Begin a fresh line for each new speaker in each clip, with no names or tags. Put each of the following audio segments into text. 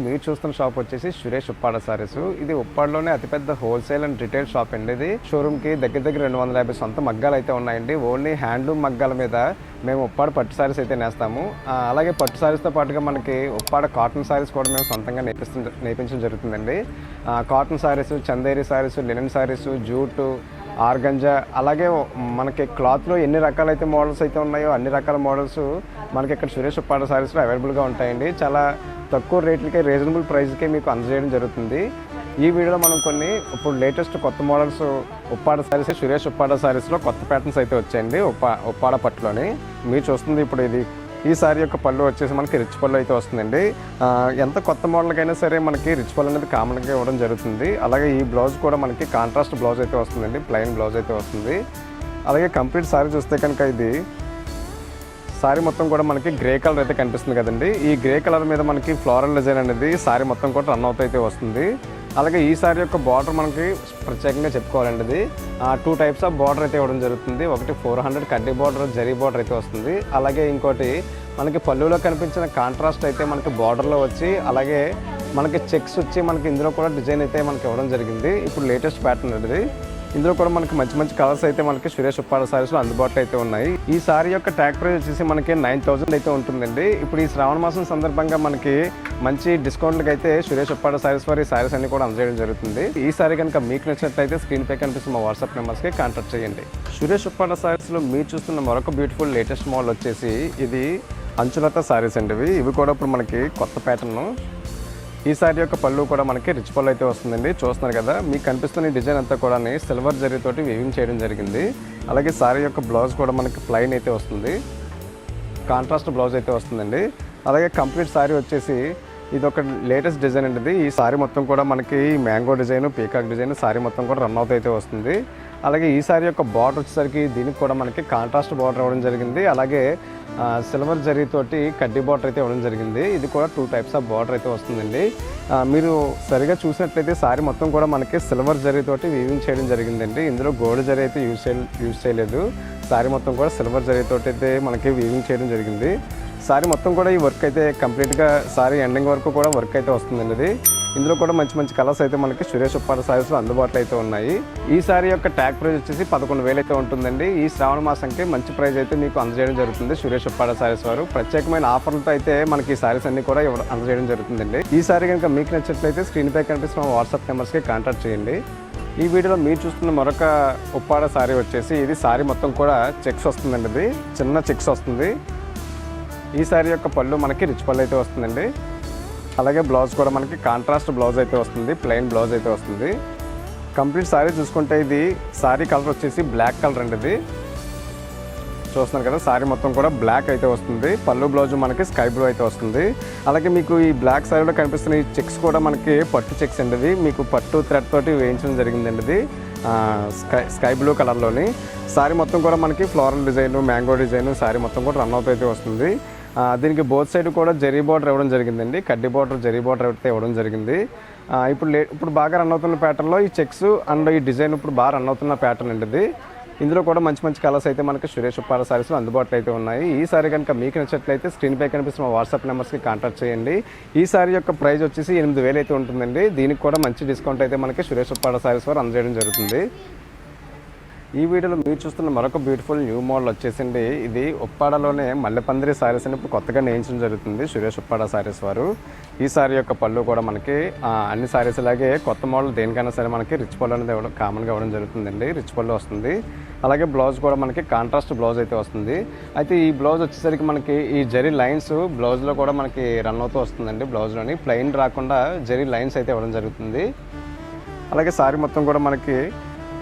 మీరు చూస్తున్న షాప్ వచ్చేసి సురేష్ ఉప్పాడ సారీస్. ఇది ఉప్పాడలోనే అతిపెద్ద హోల్సేల్ అండ్ రిటైల్ షాప్ అండి. ఇది షోరూమ్ కి దగ్గర 250 సొంత మగ్గాలు అయితే ఉన్నాయండి. ఓన్లీ హ్యాండ్లూమ్ మగ్గాల మీద మేము ఉప్పాడ పట్టు సారీస్ అయితే నేస్తాము. అలాగే పట్టు సారీస్తో పాటుగా మనకి ఉప్పాడ కాటన్ సారీస్ కూడా మేము సొంతంగా నేర్పించడం జరుగుతుందండి. Cotton saris, Chanderi saris, linen saris, jute, organza, అలాగే మనకి క్లాత్లో ఎన్ని రకాలైతే మోడల్స్ అయితే ఉన్నాయో అన్ని రకాల మోడల్స్ మనకి ఇక్కడ సురేష్ ఉప్పాడ సారీస్లో అవైలబుల్గా ఉంటాయండి. చాలా తక్కువ రేట్లకే, రీజనబుల్ ప్రైస్కే మీకు అందజేయడం జరుగుతుంది. ఈ వీడియోలో మనం కొన్ని ఇప్పుడు లేటెస్ట్ కొత్త మోడల్స్ ఉప్పాడ సారీస్, సురేష్ ఉప్పాడ సారీస్లో కొత్త ప్యాటర్న్స్ అయితే వచ్చాయండి ఉప్పాడ పట్టులోని. మీరు చూస్తుంది ఇప్పుడు ఇది. ఈ సారీ యొక్క పళ్ళు వచ్చేసి మనకి రిచ్ పళ్ళు అయితే వస్తుందండి. ఎంత కొత్త మోడల్కైనా సరే మనకి రిచ్ పళ్ళు అనేది కామన్గా ఇవ్వడం జరుగుతుంది. అలాగే ఈ బ్లౌజ్ కూడా మనకి కాంట్రాస్ట్ బ్లౌజ్ అయితే వస్తుందండి, ప్లెయిన్ బ్లౌజ్ అయితే వస్తుంది. అలాగే కంప్లీట్ సారీ చూస్తే కనుక ఇది సారీ మొత్తం కూడా మనకి గ్రే కలర్ అయితే కనిపిస్తుంది కదండి. ఈ గ్రే కలర్ మీద మనకి ఫ్లోరల్ డిజైన్ అనేది సారీ మొత్తం కూడా రన్ అవుతూ అయితే వస్తుంది. అలాగే ఈ సారీ యొక్క బార్డర్ మనకి ప్రత్యేకంగా చెప్పుకోవాలండి. ఇది 2 టైప్స్ ఆఫ్ బార్డర్ అయితే ఇవ్వడం జరుగుతుంది. ఒకటి 400 కడ్డీ బార్డర్, జరీ బార్డర్ అయితే వస్తుంది. అలాగే ఇంకోటి మనకి పళ్ళులో కనిపించిన కాంట్రాస్ట్ అయితే మనకి బార్డర్లో వచ్చి, అలాగే మనకి చెక్స్ వచ్చి మనకి ఇందులో కూడా డిజైన్ అయితే మనకి ఇవ్వడం జరిగింది. ఇప్పుడు లేటెస్ట్ ప్యాటర్న్ అనేది. ఇందులో కూడా మనకి మంచి కలర్స్ అయితే మనకి సురేష్ ఉప్పాడ సారీస్లో అందుబాటులో అయితే ఉన్నాయి. ఈ సారీ యొక్క ట్యాగ్ ప్రైస్ వచ్చేసి మనకి 9000 అయితే ఉంటుందండి. ఇప్పుడు ఈ శ్రావణ మాసం సందర్భంగా మనకి మంచి డిస్కౌంట్లకి అయితే సురేష్ ఉప్పాడ సారీస్ వారి సారీస్ అన్ని కూడా అందజేయడం జరుగుతుంది. ఈ సారీ కనుక మీకు నచ్చినట్లయితే స్క్రీన్ పై కనిపిస్తున్న మా వాట్సాప్ నెంబర్స్కి కాంటాక్ట్ చేయండి. సురేష్ ఉప్పాడ సారీస్లో మీరు చూస్తున్న మరొక బ్యూటిఫుల్ లేటెస్ట్ మోడల్ వచ్చేసి ఇది అంచులత సారీస్ అండి. ఇవి కూడా ఇప్పుడు మనకి కొత్త ప్యాటర్న్. ఈ సారీ యొక్క పళ్ళు కూడా మనకి రిచ్ పళ్ళు అయితే వస్తుందండి. చూస్తున్నారు కదా, మీకు కనిపిస్తున్న ఈ డిజైన్ అంతా కూడా సిల్వర్ జరీతోటి వీవింగ్ చేయడం జరిగింది. అలాగే సారీ యొక్క బ్లౌజ్ కూడా మనకి ప్లెయిన్ అయితే వస్తుంది, కాంట్రాస్ట్ బ్లౌజ్ అయితే వస్తుందండి. అలాగే కంప్లీట్ సారీ వచ్చేసి ఇది ఒక లేటెస్ట్ డిజైన్ అండి. ఈ సారీ మొత్తం కూడా మనకి mango design, peacock design sorry మొత్తం కూడా రన్ అవుతూ అయితే వస్తుంది. అలాగే ఈ సారీ యొక్క బార్డర్ వచ్చేసరికి దీనికి కూడా మనకి కాంట్రాస్ట్ బార్డర్ ఇవ్వడం జరిగింది. అలాగే సిల్వర్ జరీతోటి కడ్డీ బార్డర్ అయితే ఇవ్వడం జరిగింది. ఇది కూడా 2 టైప్స్ ఆఫ్ బార్డర్ అయితే వస్తుందండి. మీరు సరిగా చూసినట్లయితే సారీ మొత్తం కూడా మనకి సిల్వర్ జరీతోటి వీవింగ్ చేయడం జరిగిందండి. ఇందులో గోల్డ్ జరీ అయితే యూజ్ చేయలేదు. సారీ మొత్తం కూడా సిల్వర్ జరీతోటి అయితే మనకి వీవింగ్ చేయడం జరిగింది. సారీ మొత్తం కూడా ఈ వర్క్ అయితే కంప్లీట్గా సారీ ఎండింగ్ వరకు కూడా వర్క్ అయితే వస్తుందండి. ఇది ఇందులో కూడా మంచి కలర్స్ అయితే మనకి సురేష్ ఉప్పాడ సారీస్లో అందుబాటులో అయితే ఉన్నాయి. ఈ సారీ యొక్క ట్యాగ్ ప్రైస్ వచ్చేసి 11,000 అయితే ఉంటుందండి. ఈ శ్రావణ మాసంకి మంచి ప్రైస్ అయితే మీకు అందజేయడం జరుగుతుంది. సురేష్ ఉప్పాడ సారీస్ వారు ప్రత్యేకమైన ఆఫర్లతో అయితే మనకి ఈ సారీస్ అన్ని కూడా అందజేయడం జరుగుతుందండి. ఈ సారీ కనుక మీకు నచ్చినట్లయితే స్క్రీన్ పై కనిపిస్తున్న వాట్సాప్ నెంబర్స్కి కాంటాక్ట్ చేయండి. ఈ వీడియోలో మీరు చూస్తున్న మరొక ఉప్పాడ సారీ వచ్చేసి ఇది సారీ మొత్తం కూడా చెక్స్ వస్తుందండి. ఇది చిన్న చెక్స్ వస్తుంది. ఈ సారీ యొక్క పళ్ళు మనకి రిచ్ పళ్ళు అయితే వస్తుందండి. అలాగే బ్లౌజ్ కూడా మనకి కాంట్రాస్ట్ బ్లౌజ్ అయితే వస్తుంది, ప్లెయిన్ బ్లౌజ్ అయితే వస్తుంది. కంప్లీట్ సారీ చూసుకుంటే ఇది సారీ కలర్ వచ్చేసి బ్లాక్ కలర్ అండి. ఇది చూస్తున్నారు కదా, సారీ మొత్తం కూడా బ్లాక్ అయితే వస్తుంది. పళ్ళు బ్లౌజ్ మనకి స్కై బ్లూ అయితే వస్తుంది. అలాగే మీకు ఈ బ్లాక్ సారీలో కనిపిస్తున్న ఈ చెక్స్ కూడా మనకి పట్టు చెక్స్ అండి. ఇది మీకు పట్టు థ్రెడ్ తోటి వేయించడం జరిగిందండి. ఇది స్కై బ్లూ కలర్లోని సారీ మొత్తం కూడా మనకి floral design, mango design sorry మొత్తం కూడా రన్ అవుట్ అయితే వస్తుంది. దీనికి బోత్ సైడ్ కూడా జరీ బార్డర్ ఇవ్వడం జరిగిందండి. కడ్డీ బార్డర్, జరీ బార్డర్ అయితే ఇవ్వడం జరిగింది. ఇప్పుడు బాగా రన్ అవుతున్న ప్యాటర్న్లో ఈ చెక్స్ అండ్ ఈ డిజైన్ ఇప్పుడు బాగా రన్ అవుతున్న ప్యాటర్న్ అండి. ఇది ఇందులో కూడా మంచి కలర్స్ అయితే మనకి సురేష్ ఉప్పాడ సారీస్లో అందుబాటులో అయితే ఉన్నాయి. ఈ సారీ కనుక మీకు నచ్చినట్లయితే స్క్రీన్ పై కనిపిస్తున్న వాట్సాప్ నెంబర్స్కి కాంటాక్ట్ చేయండి. ఈ సారీ యొక్క ప్రైస్ వచ్చేసి 8,000 అయితే ఉంటుందండి. దీనికి కూడా మంచి డిస్కౌంట్ అయితే మనకి సురేష్ ఉప్పాడ సారీస్ వారు అందజేయడం జరుగుతుంది. ఈ వీడియోలో మీరు చూస్తున్న మరొక బ్యూటిఫుల్ న్యూ మోడల్ వచ్చేసింది. ఇది ఉప్పాడలోనే మల్లెపందిరి సారీస్ అని ఇప్పుడు కొత్తగా నేయించడం జరుగుతుంది సురేష్ ఉప్పాడ సారీస్ వారు. ఈ సారీ యొక్క పళ్ళు కూడా మనకి అన్ని సారీస్ లాగే కొత్త మోడల్ దేనికైనా సరే మనకి రిచ్ పళ్ళు అనేది కామన్గా ఇవ్వడం జరుగుతుందండి. రిచ్ పళ్ళు వస్తుంది. అలాగే బ్లౌజ్ కూడా మనకి కాంట్రాస్ట్ బ్లౌజ్ అయితే వస్తుంది. అయితే ఈ బ్లౌజ్ వచ్చేసరికి మనకి ఈ జరీ లైన్స్ బ్లౌజ్లో కూడా మనకి రన్ అవుతూ వస్తుందండి. బ్లౌజ్లోని ప్లెయిన్ రాకుండా జరీ లైన్స్ అయితే ఇవ్వడం జరుగుతుంది. అలాగే సారీ మొత్తం కూడా మనకి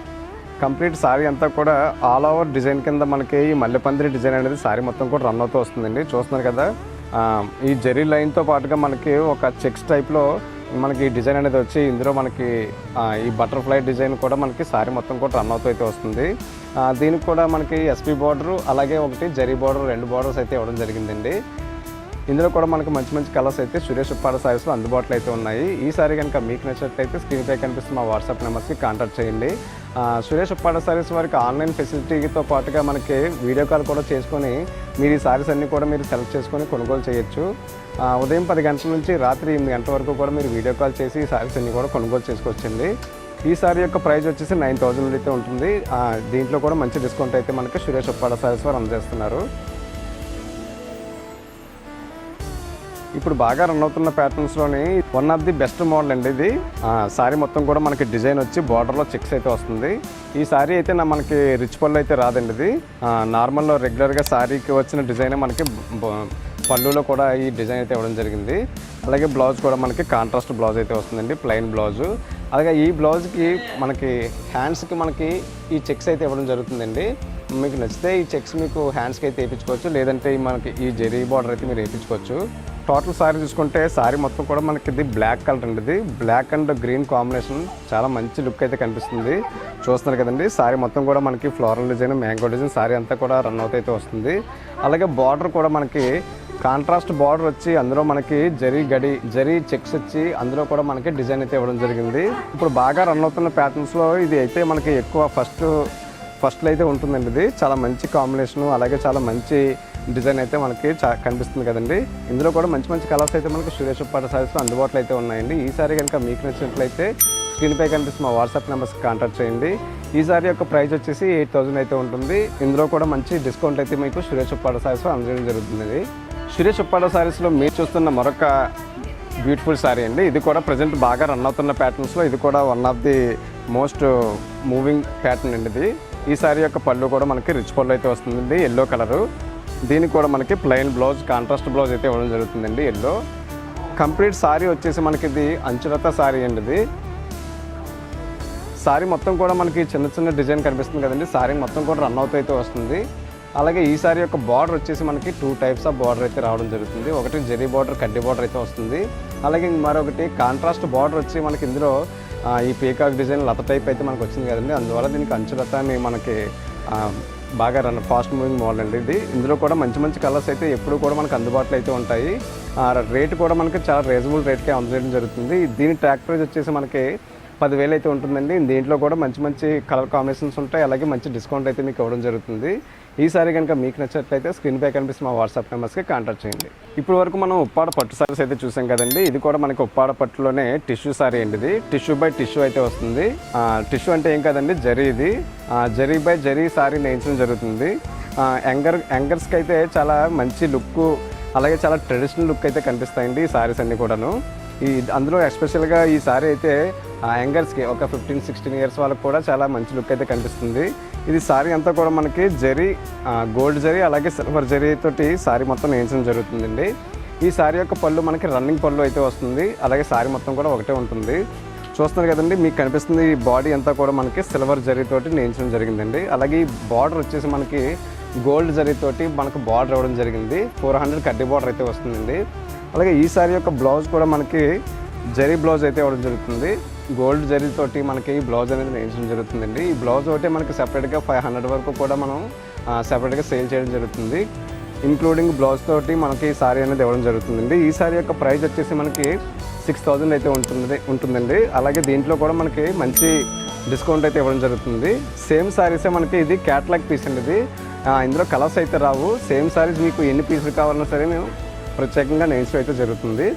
కంప్లీట్ సారీ అంతా కూడా ఆల్ ఓవర్ డిజైన్ కింద మనకి ఈ మల్లెపందిరి డిజైన్ అనేది సారీ మొత్తం కూడా రన్ అవుతూ వస్తుందండి. చూస్తున్నారు కదా, ఈ జరీ లైన్తో పాటుగా మనకి ఒక చెక్స్ టైప్లో మనకి డిజైన్ అనేది వచ్చి ఇందులో మనకి ఈ బటర్ఫ్లై డిజైన్ కూడా మనకి సారీ మొత్తం కూడా రన్ అవుతూ అయితే వస్తుంది. దీనికి కూడా మనకి ఎస్పీ బార్డర్, అలాగే ఒకటి జరీ బార్డర్, 2 బార్డర్స్ అయితే ఇవ్వడం జరిగిందండి. ఇందులో కూడా మనకి మంచి కలర్స్ అయితే సురేష్ ఉప్పాడ సారీస్లో అందుబాటులో అయితే ఉన్నాయి. ఈ సారీ కనుక మీకు నచ్చినట్లయితే స్క్రీన్ పై కనిపిస్తున్న మా వాట్సాప్ నెంబర్స్కి కాంటాక్ట్ చేయండి. సురేష్ ఉప్పాడ సారీస్ వారికి ఆన్లైన్ ఫెసిలిటీతో పాటుగా మనకి వీడియో కాల్ కూడా చేసుకొని మీరు ఈ సారీస్ అన్నీ కూడా మీరు సెలెక్ట్ చేసుకొని కొనుగోలు చేయొచ్చు. ఉదయం 10 గంటల నుంచి రాత్రి 8 గంటల వరకు కూడా మీరు వీడియో కాల్ చేసి ఈ సారీస్ అన్నీ కూడా కొనుగోలు చేసుకోవచ్చండి. ఈ సారీ యొక్క ప్రైస్ వచ్చేసి 9,000 అయితే ఉంటుంది. దీంట్లో కూడా మంచి డిస్కౌంట్ అయితే మనకి సురేష్ ఉప్పాడ సారీస్ వారు అందజేస్తున్నారు. ఇప్పుడు బాగా రన్ అవుతున్న ప్యాటర్న్స్లోని one of the best model అండి ఇది. సారీ మొత్తం కూడా మనకి డిజైన్ వచ్చి బార్డర్లో చెక్స్ అయితే వస్తుంది. ఈ సారీ అయితే మనకి రిచ్ పళ్ళు అయితే రాదండి. ఇది నార్మల్లో రెగ్యులర్గా సారీకి వచ్చిన డిజైనే మనకి పళ్ళులో కూడా ఈ డిజైన్ అయితే ఇవ్వడం జరిగింది. అలాగే బ్లౌజ్ కూడా మనకి కాంట్రాస్ట్ బ్లౌజ్ అయితే వస్తుందండి, ప్లెయిన్ బ్లౌజు. అలాగే ఈ బ్లౌజ్కి మనకి హ్యాండ్స్కి మనకి ఈ చెక్స్ అయితే ఇవ్వడం జరుగుతుందండి. మీకు నచ్చితే ఈ చెక్స్ మీకు హ్యాండ్స్కి అయితే వేయించుకోవచ్చు, లేదంటే మనకి ఈ జెరీ బార్డర్ అయితే మీరు వేయించుకోవచ్చు. టోటల్ సారీ చూసుకుంటే సారీ మొత్తం కూడా మనకి ఇది బ్లాక్ కలర్ అండి. ఇది బ్లాక్ అండ్ గ్రీన్ కాంబినేషన్ చాలా మంచి లుక్ అయితే కనిపిస్తుంది. చూస్తున్నారు కదండి, సారీ మొత్తం కూడా మనకి floral design, mango design sorry అంతా కూడా రన్ అవుట్ అయితే వస్తుంది. అలాగే బార్డర్ కూడా మనకి కాంట్రాస్ట్ బార్డర్ వచ్చి అందులో మనకి జరీ చెక్స్ వచ్చి అందులో కూడా మనకి డిజైన్ అయితే ఇవ్వడం జరిగింది. ఇప్పుడు బాగా రన్ అవుతున్న ప్యాటర్న్స్లో ఇది అయితే మనకి ఎక్కువ ఫస్ట్లో అయితే ఉంటుందండి. ఇది చాలా మంచి కాంబినేషను, అలాగే చాలా మంచి డిజైన్ అయితే మనకి కనిపిస్తుంది కదండి. ఇందులో కూడా మంచి మంచి కలర్స్ అయితే మనకి సురేష్ ఉప్పాడ సారీస్లో అందుబాటులో అయితే ఉన్నాయండి. ఈ సారీ కనుక మీకు నచ్చినట్లయితే స్క్రీన్పై కనిపిస్తున్న మా వాట్సాప్ నెంబర్స్కి కాంటాక్ట్ చేయండి. ఈ సారీ యొక్క ప్రైస్ వచ్చేసి 8,000 అయితే ఉంటుంది. ఇందులో కూడా మంచి డిస్కౌంట్ అయితే మీకు సురేష్ ఉప్పాడ సారీస్లో అందజేయడం జరుగుతుంది. సురేష్ ఉప్పాడ సారీస్లో మీరు చూస్తున్న మరొక బ్యూటిఫుల్ సారీ అండి. ఇది కూడా ప్రజెంట్ బాగా రన్ అవుతున్న ప్యాటర్న్స్లో ఇది కూడా one of the most moving pattern అండి. ఇది ఈ సారీ యొక్క పళ్ళు కూడా మనకి రిచ్ పళ్ళు అయితే వస్తుందండి, ఎల్లో కలరు. దీనికి కూడా మనకి ప్లెయిన్ బ్లౌజ్, కాంట్రాస్ట్ బ్లౌజ్ అయితే ఇవ్వడం జరుగుతుందండి, ఎల్లో. కంప్లీట్ సారీ వచ్చేసి మనకి ఇది అంచులత సారీ అండి. ఇది సారీ మొత్తం కూడా మనకి చిన్న చిన్న డిజైన్ కనిపిస్తుంది కదండి. సారీ మొత్తం కూడా రన్ అవుతూ అయితే వస్తుంది. అలాగే ఈ సారీ యొక్క బార్డర్ వచ్చేసి మనకి 2 టైప్స్ ఆఫ్ బార్డర్ అయితే రావడం జరుగుతుంది. ఒకటి జెరీ బార్డర్, కడ్డీ బార్డర్ అయితే వస్తుంది. అలాగే మరొకటి కాంట్రాస్ట్ బార్డర్ వచ్చి మనకి ఇందులో ఈ పీకాక్ డిజైన్ లత టైప్ అయితే మనకు వచ్చింది కదండి. అందువల్ల దీనికి అంచులత అని మనకి బాగా ఫాస్ట్ మూవింగ్ మోడల్ అండి ఇది. ఇందులో కూడా మంచి మంచి కలర్స్ అయితే ఎప్పుడు కూడా మనకు అందుబాటులో అయితే ఉంటాయి. రేట్ కూడా మనకి చాలా రీజనబుల్ రేట్కే అందజేయడం జరుగుతుంది. దీని ట్యాగ్ ప్రైస్ వచ్చేసి మనకి 10,000 అయితే ఉంటుందండి. దీంట్లో కూడా మంచి మంచి కలర్ కాంబినేషన్స్ ఉంటాయి, అలాగే మంచి డిస్కౌంట్ అయితే మీకు ఇవ్వడం జరుగుతుంది. ఈ సారీ కనుక మీకు నచ్చినట్లయితే స్క్రీన్పై కనిపిస్తున్న మా వాట్సాప్ నెంబర్స్కి కాంటాక్ట్ చేయండి. ఇప్పుడు వరకు మనం ఉప్పాడ పట్టు సారీస్ అయితే చూసాం కదండి. ఇది కూడా మనకి ఉప్పాడ పట్టులోనే టిష్యూ సారీ అండి. ఇది టిష్యూ బై టిష్యూ అయితే వస్తుంది. టిష్యూ అంటే ఏం కదండి, జరీ. ఇది జరీ బై జరీ సారీ నేయించడం జరుగుతుంది. యాంగర్స్కి అయితే చాలా మంచి లుక్, అలాగే చాలా ట్రెడిషనల్ లుక్ అయితే కనిపిస్తాయండి ఈ సారీస్ అన్నీ కూడాను. అందులో ఎస్పెషల్గా ఈ సారీ అయితే యాంగర్స్కి ఒక 15-16 ఇయర్స్ వాళ్ళకి కూడా చాలా మంచి లుక్ అయితే కనిపిస్తుంది. ఇది సారీ అంతా కూడా మనకి జరీ, గోల్డ్ జరీ, అలాగే సిల్వర్ జరీ తోటి సారీ మొత్తం నేయించడం జరుగుతుందండి. ఈ సారీ యొక్క పళ్ళు మనకి రన్నింగ్ పళ్ళు అయితే వస్తుంది. అలాగే సారీ మొత్తం కూడా ఒకటే ఉంటుంది. చూస్తున్నారు కదండి, మీకు కనిపిస్తుంది ఈ బాడీ అంతా కూడా మనకి సిల్వర్ జరీ తోటి నేయించడం జరిగిందండి. అలాగే ఈ బార్డర్ వచ్చేసి మనకి గోల్డ్ జరీ తోటి మనకు బార్డర్ ఇవ్వడం జరిగింది. 400 కడ్డీ బార్డర్ అయితే వస్తుందండి. అలాగే ఈ సారీ యొక్క బ్లౌజ్ కూడా మనకి జరీ బ్లౌజ్ అయితే ఇవ్వడం జరుగుతుంది. గోల్డ్ జరీ తోటి మనకి ఈ బ్లౌజ్ అనేది నేయించడం జరుగుతుందండి. ఈ బ్లౌజ్ ఒకటి మనకి సెపరేట్గా 500 వరకు కూడా మనం సెపరేట్గా సేల్ చేయడం జరుగుతుంది. ఇంక్లూడింగ్ బ్లౌజ్ తోటి మనకి ఈ సారీ అనేది ఇవ్వడం జరుగుతుందండి. ఈ సారీ యొక్క ప్రైస్ వచ్చేసి మనకి 6,000 అయితే ఉంటుందండి. అలాగే దీంట్లో కూడా మనకి మంచి డిస్కౌంట్ అయితే ఇవ్వడం జరుగుతుంది. సేమ్ సారీసే మనకి ఇది క్యాటలాగ్ పీస్ అండి. ఇది ఇందులో కలర్స్ అయితే రావు. సేమ్ సారీస్ మీకు ఎన్ని పీసులు కావాలన్నా సరే మేము ప్రత్యేకంగా నేయించడం అయితే జరుగుతుంది.